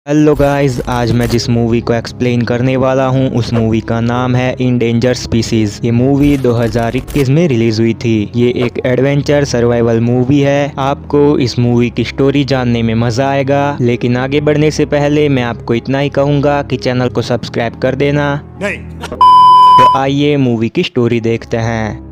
Hello guys, आज मैं जिस मूवी को एक्सप्लेन करने वाला हूँ उस मूवी का नाम है इंडेंजर स्पीसीज। ये मूवी 2021 में रिलीज हुई थी। ये एक एडवेंचर सर्वाइवल मूवी है। आपको इस मूवी की स्टोरी जानने में मजा आएगा, लेकिन आगे बढ़ने से पहले मैं आपको इतना ही कहूँगा कि चैनल को सब्सक्राइब कर देना। तो आइए मूवी की स्टोरी देखते हैं।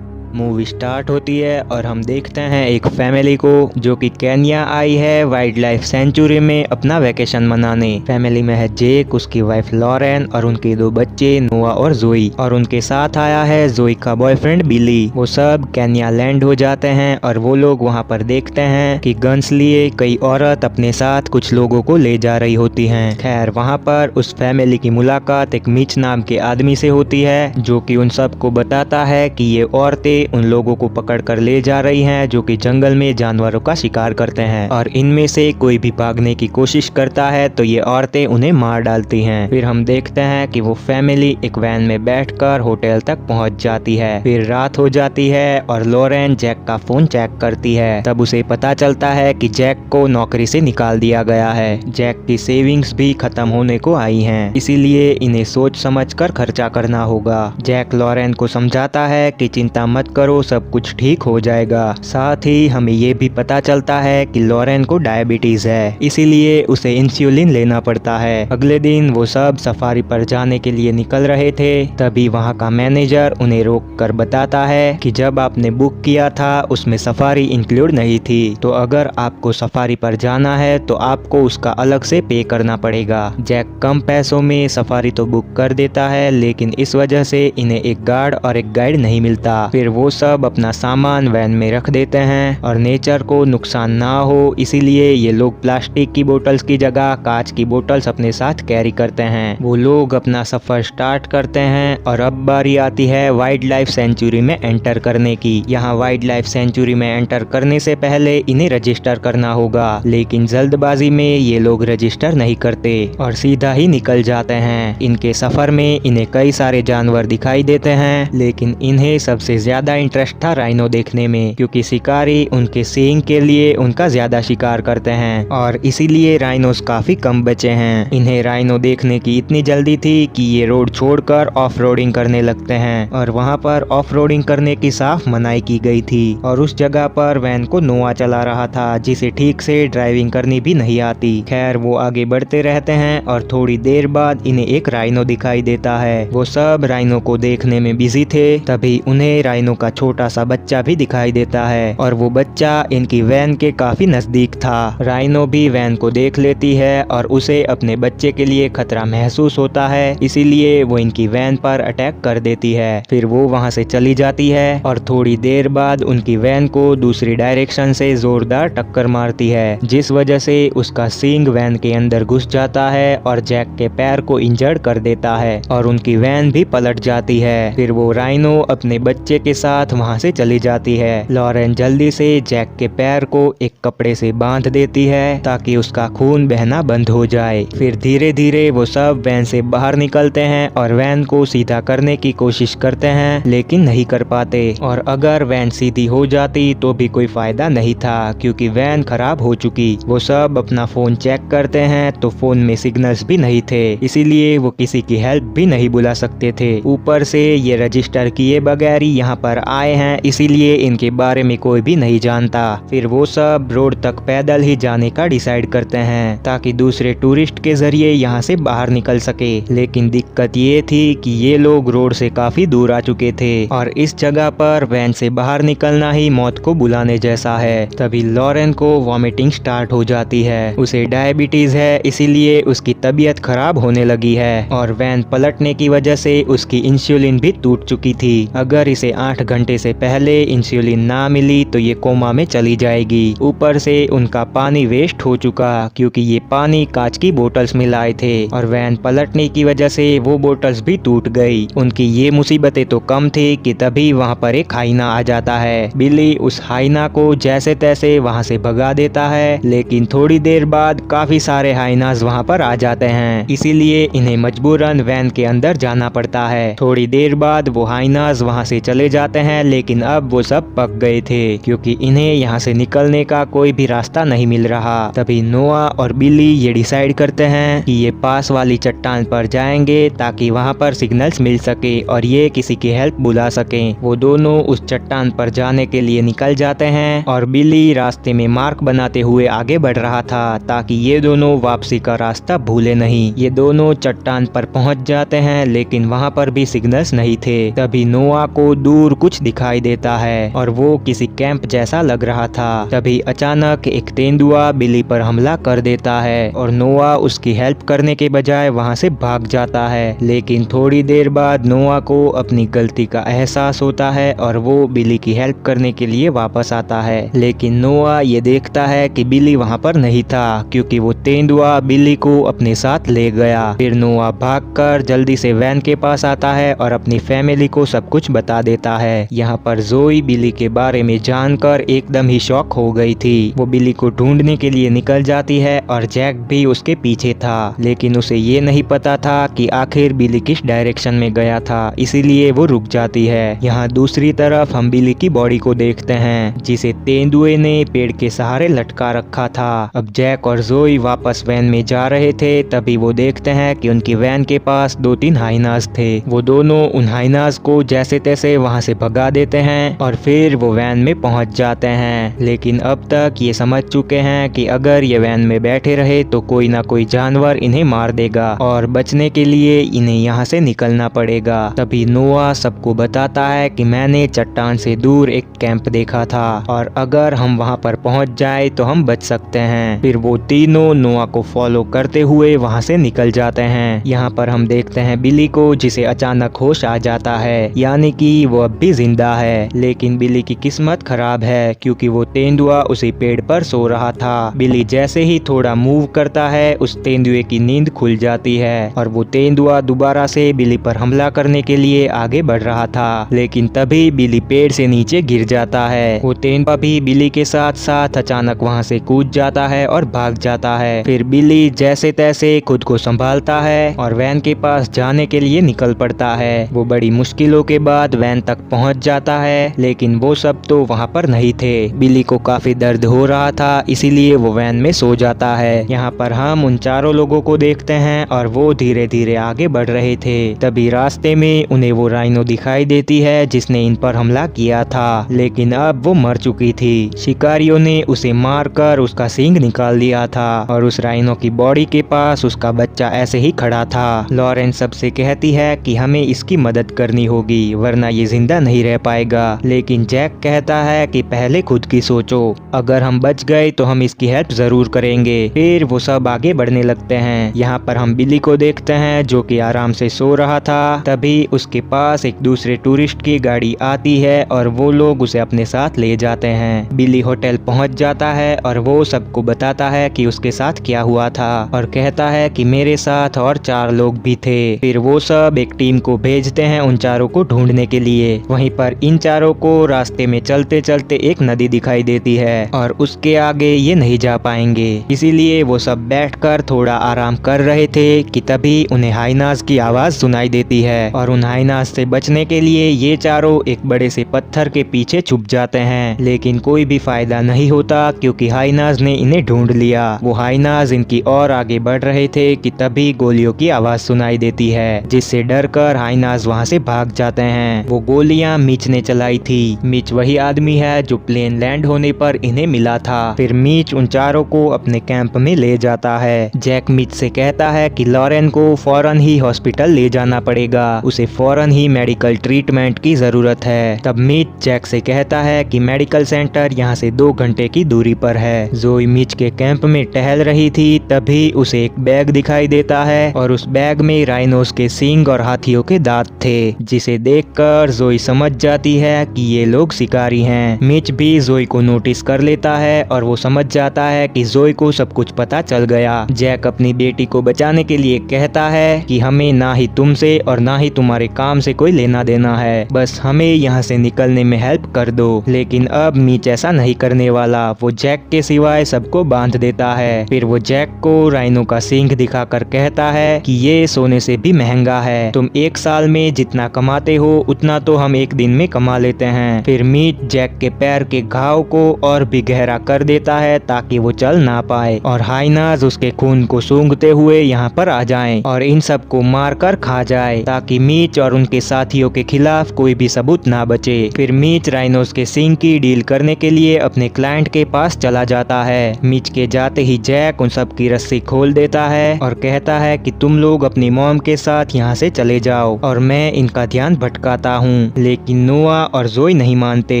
मूवी स्टार्ट होती है और हम देखते हैं एक फैमिली को जो कि केन्या आई है वाइल्ड लाइफ सेंचुरी में अपना वैकेशन मनाने। फैमिली में है जेक, उसकी वाइफ लॉरेन और उनके दो बच्चे नोआ और जोई, और उनके साथ आया है जोई का बॉयफ्रेंड बिली। वो सब केन्या लैंड हो जाते हैं और वो लोग वहाँ पर देखते हैं कि गन्स लिए कई औरत अपने साथ कुछ लोगों को ले जा रही होती हैं। खैर, वहाँ पर उस फैमिली की मुलाकात एक मिच नाम के आदमी से होती है जो कि उन सबको बताता है कि ये औरतें उन लोगों को पकड़कर ले जा रही हैं जो कि जंगल में जानवरों का शिकार करते हैं, और इनमें से कोई भी भागने की कोशिश करता है तो ये औरतें उन्हें मार डालती हैं। फिर हम देखते हैं कि वो फैमिली एक वैन में बैठकर होटल तक पहुंच जाती है। फिर रात हो जाती है और लॉरेन जैक का फोन चेक करती है। तब उसे पता चलता है कि जैक को नौकरी से निकाल दिया गया है। जैक की सेविंग्स भी खत्म होने को आई हैं, इसीलिए इन्हें सोच समझकर खर्चा करना होगा। जैक लॉरेन को समझाता है कि चिंता मत करो, सब कुछ ठीक हो जाएगा। साथ ही हमें ये भी पता चलता है कि लॉरेन को डायबिटीज है, इसीलिए उसे इंसुलिन लेना पड़ता है। अगले दिन वो सब सफारी पर जाने के लिए निकल रहे थे। तभी वहाँ का मैनेजर उन्हें रोक कर बताता है कि जब आपने बुक किया था उसमें सफारी इंक्लूड नहीं थी, तो अगर आपको सफारी पर जाना है तो आपको उसका अलग से पे करना पड़ेगा। जैक कम पैसों में सफारी तो बुक कर देता है, लेकिन इस वजह से इन्हें एक गार्ड और एक गाइड नहीं मिलता। फिर वो सब अपना सामान वैन में रख देते हैं और नेचर को नुकसान ना हो इसीलिए ये लोग प्लास्टिक की बोतल्स की जगह कांच की बोतल्स अपने साथ कैरी करते हैं। वो लोग अपना सफर स्टार्ट करते हैं और अब बारी आती है वाइल्ड लाइफ सेंचुरी में एंटर करने की। यहाँ वाइल्ड लाइफ सेंचुरी में एंटर करने से पहले इन्हें रजिस्टर करना होगा, लेकिन जल्दबाजी में ये लोग रजिस्टर नहीं करते और सीधा ही निकल जाते हैं। इनके सफर में इन्हें कई सारे जानवर दिखाई देते हैं, लेकिन इन्हें सबसे ज्यादा इंटरेस्ट था राइनो देखने में, क्योंकि शिकारी उनके सींग के लिए उनका ज्यादा शिकार करते हैं और इसीलिए राइनोस काफी कम बचे हैं। इन्हें राइनो देखने की इतनी जल्दी थी कि ये रोड छोड़कर ऑफ रोडिंग करने लगते हैं, और वहाँ पर ऑफ रोडिंग करने की साफ मनाही की गई थी। और उस जगह पर वैन को नोआ चला रहा था, जिसे ठीक से ड्राइविंग करनी भी नहीं आती। खैर, वो आगे बढ़ते रहते हैं और थोड़ी देर बाद इन्हें एक राइनो दिखाई देता है। वो सब राइनो को देखने में बिजी थे। तभी उन्हें राइनो का छोटा सा बच्चा भी दिखाई देता है, और वो बच्चा इनकी वैन के काफी नजदीक था। राइनो भी वैन को देख लेती है और उसे अपने बच्चे के लिए खतरा महसूस होता है, इसीलिए वो इनकी वैन पर अटैक कर देती है। फिर वो वहाँ से चली जाती है और थोड़ी देर बाद उनकी वैन को दूसरी डायरेक्शन से जोरदार टक्कर मारती है, जिस वजह से उसका सींग वैन के अंदर घुस जाता है और जैक के पैर को इंजर्ड कर देता है और उनकी वैन भी पलट जाती है। फिर वो राइनो अपने बच्चे के साथ वहाँ से चली जाती है। लॉरेन जल्दी से जैक के पैर को एक कपड़े से बांध देती है ताकि उसका खून बहना बंद हो जाए। फिर धीरे धीरे वो सब वैन से बाहर निकलते हैं और वैन को सीधा करने की कोशिश करते हैं, लेकिन नहीं कर पाते। और अगर वैन सीधी हो जाती तो भी कोई फायदा नहीं था, क्योंकि वैन खराब हो चुकी। वो सब अपना फोन चेक करते हैं तो फोन में सिग्नल्स भी नहीं थे, इसीलिए वो किसी की हेल्प भी नहीं बुला सकते थे। ऊपर से ये रजिस्टर किए बगैर ही यहाँ पर आए हैं, इसीलिए इनके बारे में कोई भी नहीं जानता। फिर वो सब रोड तक पैदल ही जाने का डिसाइड करते हैं ताकि दूसरे टूरिस्ट के जरिए यहाँ से बाहर निकल सके। लेकिन दिक्कत ये थी कि ये लोग रोड से काफी दूर आ चुके थे और इस जगह पर वैन से बाहर निकलना ही मौत को बुलाने जैसा है। तभी लॉरेन को वॉमिटिंग स्टार्ट हो जाती है। उसे डायबिटीज है, इसीलिए उसकी तबीयत खराब होने लगी है और वैन पलटने की वजह से उसकी इंसुलिन भी टूट चुकी थी। अगर इसे 8 घंटे से पहले इंसुलिन ना मिली तो ये कोमा में चली जाएगी। ऊपर से उनका पानी वेस्ट हो चुका, क्योंकि ये पानी कांच की बोतल्स में लाए थे और वैन पलटने की वजह से वो बोतल्स भी टूट गई। उनकी ये मुसीबतें तो कम थी कि तभी वहाँ पर एक हाइना आ जाता है। बिली उस हाइना को जैसे तैसे वहाँ से भगा देता है, लेकिन थोड़ी देर बाद काफी सारे हाइनास वहाँ पर आ जाते हैं, इसीलिए इन्हें मजबूरन वैन के अंदर जाना पड़ता है। थोड़ी देर बाद वो हाइनास वहाँ से चले जाते जाते हैं, लेकिन अब वो सब पक गए थे क्योंकि इन्हें यहाँ से निकलने का कोई भी रास्ता नहीं मिल रहा। तभी नोआ और बिली ये डिसाइड करते हैं कि ये पास वाली चट्टान पर जाएंगे ताकि वहाँ पर सिग्नल्स मिल सके और ये किसी की हेल्प बुला सके। वो दोनों उस चट्टान पर जाने के लिए निकल जाते हैं और बिली रास्ते में मार्क बनाते हुए आगे बढ़ रहा था ताकि ये दोनों वापसी का रास्ता भूले नहीं। ये दोनों चट्टान पर पहुंच जाते हैं, लेकिन वहां पर भी सिग्नल्स नहीं थे। तभी नोआ को दूर कुछ दिखाई देता है और वो किसी कैंप जैसा लग रहा था। तभी अचानक एक तेंदुआ बिली पर हमला कर देता है और नोआ उसकी हेल्प करने के बजाय वहां से भाग जाता है। लेकिन थोड़ी देर बाद नोआ को अपनी गलती का एहसास होता है और वो बिली की हेल्प करने के लिए वापस आता है। लेकिन नोआ ये देखता है कि बिली वहां पर नहीं था क्योंकि वो तेंदुआ बिली को अपने साथ ले गया। फिर नोआ भागकर जल्दी से वैन के पास आता है और अपनी फैमिली को सब कुछ बता देता है। यहाँ पर जोई बिली के बारे में जानकर एकदम ही शॉक हो गई थी। वो बिली को ढूंढने के लिए निकल जाती है और जैक भी उसके पीछे था, लेकिन उसे ये नहीं पता था कि आखिर बिली किस डायरेक्शन में गया था, इसीलिए वो रुक जाती है। यहाँ दूसरी तरफ हम बिली की बॉडी को देखते हैं जिसे तेंदुए ने पेड़ के सहारे लटका रखा था। अब जैक और जोई वापस वैन में जा रहे थे, तभी वो देखते हैं कि उनकी वैन के पास 2-3 हाइनास थे। वो दोनों उन हाइनास को जैसे तैसे वहां से भगा देते हैं और फिर वो वैन में पहुंच जाते हैं। लेकिन अब तक ये समझ चुके हैं कि अगर ये वैन में बैठे रहे तो कोई ना कोई जानवर इन्हें मार देगा और बचने के लिए इन्हें यहाँ से निकलना पड़ेगा। तभी नोआ सबको बताता है कि मैंने चट्टान से दूर एक कैंप देखा था और अगर हम वहां पर पहुंच जाए तो हम बच सकते हैं। फिर वो तीनों नोआ को फॉलो करते हुए वहां से निकल जाते हैं। यहाँ पर हम देखते हैं बिली को, जिसे अचानक होश आ जाता है, यानी कि वो अब भी जिंदा है। लेकिन बिली की किस्मत खराब है क्योंकि वो तेंदुआ उसी पेड़ पर सो रहा था। बिली जैसे ही थोड़ा मूव करता है उस तेंदुए की नींद खुल जाती है और वो तेंदुआ दोबारा से बिली पर हमला करने के लिए आगे बढ़ रहा था। लेकिन तभी बिली पेड़ से नीचे गिर जाता है। वो तेंदुआ भी बिली के साथ साथ अचानक वहां से कूद जाता है और भाग जाता है। फिर बिली जैसे तैसे खुद को संभालता है और वैन के पास जाने के लिए निकल पड़ता है। वो बड़ी मुश्किलों के बाद वैन तक पहुंच जाता है, लेकिन वो सब तो वहां पर नहीं थे। बिली को काफी दर्द हो रहा था, इसीलिए वो वैन में सो जाता है। यहाँ पर हम उन चारों लोगों को देखते हैं और वो धीरे धीरे आगे बढ़ रहे थे। तभी रास्ते में उन्हें वो राइनो दिखाई देती है जिसने इन पर हमला किया था, लेकिन अब वो मर चुकी थी। शिकारियों ने उसे मारकर उसका सींग निकाल दिया था और उस राइनो की बॉडी के पास उसका बच्चा ऐसे ही खड़ा था। लॉरेंस सबसे कहती है कि हमें इसकी मदद करनी होगी वरना ये जिंदा नहीं रह पाएगा, लेकिन जैक कहता है कि पहले खुद की सोचो, अगर हम बच गए तो हम इसकी हेल्प जरूर करेंगे। फिर वो सब आगे बढ़ने लगते हैं। यहाँ पर हम बिली को देखते हैं जो कि आराम से सो रहा था। तभी उसके पास एक दूसरे टूरिस्ट की गाड़ी आती है और वो लोग उसे अपने साथ ले जाते हैं। बिली होटल पहुंच जाता है और वो सबको बताता है कि उसके साथ क्या हुआ था और कहता है कि मेरे साथ और 4 लोग भी थे। फिर वो सब एक टीम को भेजते हैं उन चारों को ढूंढने के लिए। वहीं पर इन चारों को रास्ते में चलते चलते एक नदी दिखाई देती है और उसके आगे ये नहीं जा पाएंगे, इसीलिए वो सब बैठकर थोड़ा आराम कर रहे थे कि तभी उन्हें हाइनास की आवाज सुनाई देती है और उन हाइनास से बचने के लिए ये चारों एक बड़े से पत्थर के पीछे छुप जाते हैं। लेकिन कोई भी फायदा नहीं होता क्योंकि हाइनास ने इन्हें ढूंढ लिया। वो हाइनास इनकी और आगे बढ़ रहे थे कि तभी गोलियों की आवाज सुनाई देती है, जिससे डरकर हाइनास वहां से भाग जाते हैं। वो गोलियां मीच ने चलाई थी। मीच वही आदमी है जो प्लेन लैंड होने पर इन्हें मिला था। फिर मीच उन चारों को अपने कैंप में ले जाता है। जैक मीच से कहता है कि लॉरेन को फौरन ही हॉस्पिटल ले जाना पड़ेगा, उसे फौरन ही मेडिकल ट्रीटमेंट की जरूरत है। तब मीच जैक से कहता है कि मेडिकल सेंटर यहाँ से 2 घंटे की दूरी पर है। जोई मीच के कैंप में टहल रही थी, तभी उसे एक बैग दिखाई देता है और उस बैग में राइनोस के सींग और हाथियों के दांत थे, जिसे देखकर जोई समझ जाती है कि ये लोग शिकारी हैं। मीच भी जोई को नोटिस कर लेता है और वो समझ जाता है कि जोई को सब कुछ पता चल गया। जैक अपनी बेटी को बचाने के लिए कहता है कि हमें ना ही तुमसे और ना ही तुम्हारे काम से कोई लेना देना है, बस हमें यहाँ से निकलने में हेल्प कर दो। लेकिन अब मीच ऐसा नहीं करने वाला, वो जैक के सिवाय सबको बांध देता है। फिर वो जैक को राइनो का सींग दिखाकर कहता है कि ये सोने से भी महंगा है, तुम 1 साल में जितना कमाते हो उतना तो हम एक दिन में कमा लेते हैं। फिर मीच जैक के पैर के घाव को और भी गहरा कर देता है ताकि वो चल ना पाए और हाइनाज उसके खून को सूंघते हुए यहाँ पर आ जाएं और इन सब को मार कर खा जाए ताकि मीच और उनके साथियों के खिलाफ कोई भी सबूत ना बचे। फिर मीच राइनोस के सिंग की डील करने के लिए अपने क्लाइंट के पास चला जाता है। मीच के जाते ही जैक उन सब की रस्सी खोल देता है और कहता है कि तुम लोग अपनी मॉम के साथ यहाँ से चले जाओ और मैं इनका ध्यान भटकाता हूँ। लेकिन नोआ और जोई नहीं मानते।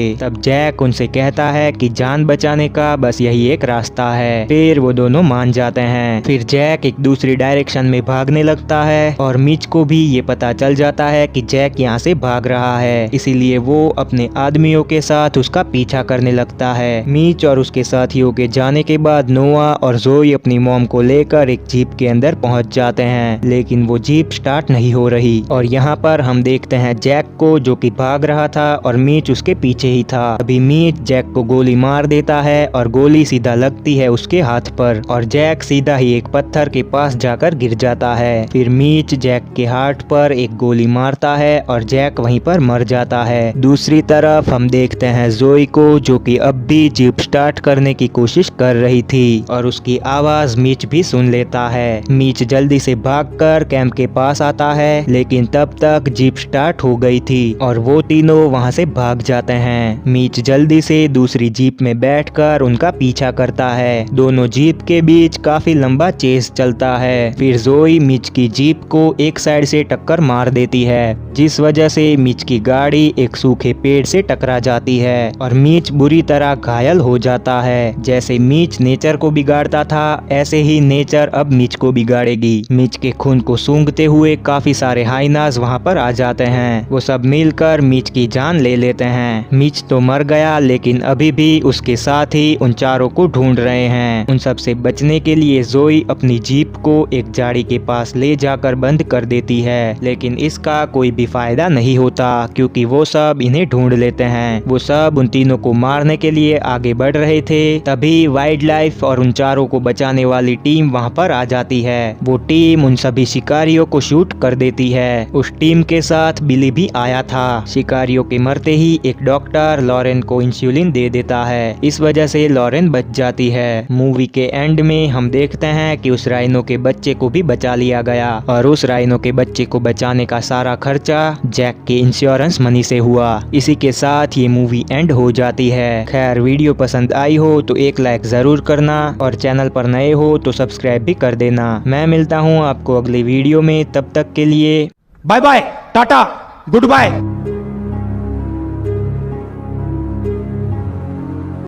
तब जैक उनसे कहता है कि जान बचाने का बस यही एक रास्ता है। फिर वो दोनों मान जाते हैं। फिर जैक एक दूसरी डायरेक्शन में भागने लगता है और मीच को भी ये पता चल जाता है कि जैक यहाँ से भाग रहा है, इसीलिए वो अपने आदमियों के साथ उसका पीछा करने लगता है। मीच और उसके साथियों के जाने के बाद नोआ और जोई अपनी मॉम को लेकर एक जीप के अंदर पहुंच जाते हैं, लेकिन वो जीप स्टार्ट नहीं हो रही और यहाँ पर हम देखते हैं जैक को जो कि भाग रहा था और मीच उसके पीछे ही था। अभी मीच जैक को गोली मार देता है और गोली सीधा लगती है उसके हाथ पर और जैक सीधा ही एक पत्थर के पास जाकर गिर जाता है। फिर मीच जैक के हार्ट पर एक गोली मारता है और जैक वहीं पर मर जाता है। दूसरी तरफ हम देखते हैं जोई को जो कि अब भी जीप स्टार्ट करने की कोशिश कर रही थी और उसकी आवाज मीच भी सुन लेता है। मीच जल्दी से भागकर कैंप के पास आता है, लेकिन तब तक जीप स्टार्ट हो गई थी और वो तीनों वहां से भाग जाते हैं। मीच जल्दी से दूसरी जीप में बैठकर उनका पीछा करता है। दोनों जीप के बीच काफी लंबा चेस चलता है। फिर जोई मीच की जीप को एक साइड से टक्कर मार देती है, जिस वजह से मीच की गाड़ी एक सूखे पेड़ से टकरा जाती है और मीच बुरी तरह घायल हो जाता है। जैसे मीच नेचर को बिगाड़ता था, ऐसे ही नेचर अब मीच को बिगाड़ेगी। मीच के खून को सूंघते हुए काफी सारे हाइनाज वहाँ पर आ जाते हैं। वो सब मिलकर मीच की जान ले लेते हैं। मीच तो मर गया, लेकिन अभी भी उसके साथ ही उन चारों को ढूंढ रहे हैं। उन सब से बचने के लिए जोई अपनी जीप को एक झाड़ी के पास ले जाकर बंद कर देती है, लेकिन इसका कोई भी फायदा नहीं होता क्योंकि वो सब इन्हें ढूंढ लेते हैं। वो सब उन तीनों को मारने के लिए आगे बढ़ रहे थे। तभी वाइल्ड लाइफ और उन चारों को बचाने वाली टीम वहाँ पर आ जाती है। वो टीम उन सभी शिकारियों को शूट कर देती है। उस टीम के साथ बिली भी आया था। शिकारियों के मरते ही एक डॉक्टर लॉरेन को इंसुलिन दे देता है। इस वजह से लॉरेन बच जाती है। मूवी के एंड में हम देखते हैं कि उस राइनो के बच्चे को भी बचा लिया गया और उस राइनो के बच्चे को बचाने का सारा खर्चा जैक के इंश्योरेंस मनी से हुआ। इसी के साथ ये मूवी एंड हो जाती है। खैर, वीडियो पसंद आई हो तो एक लाइक जरूर करना और चैनल पर नए हो तो सब्सक्राइब भी कर देना। मैं मिलता हूँ आपको अगली वीडियो में, तब तक के लिए bye bye, tata, good bye.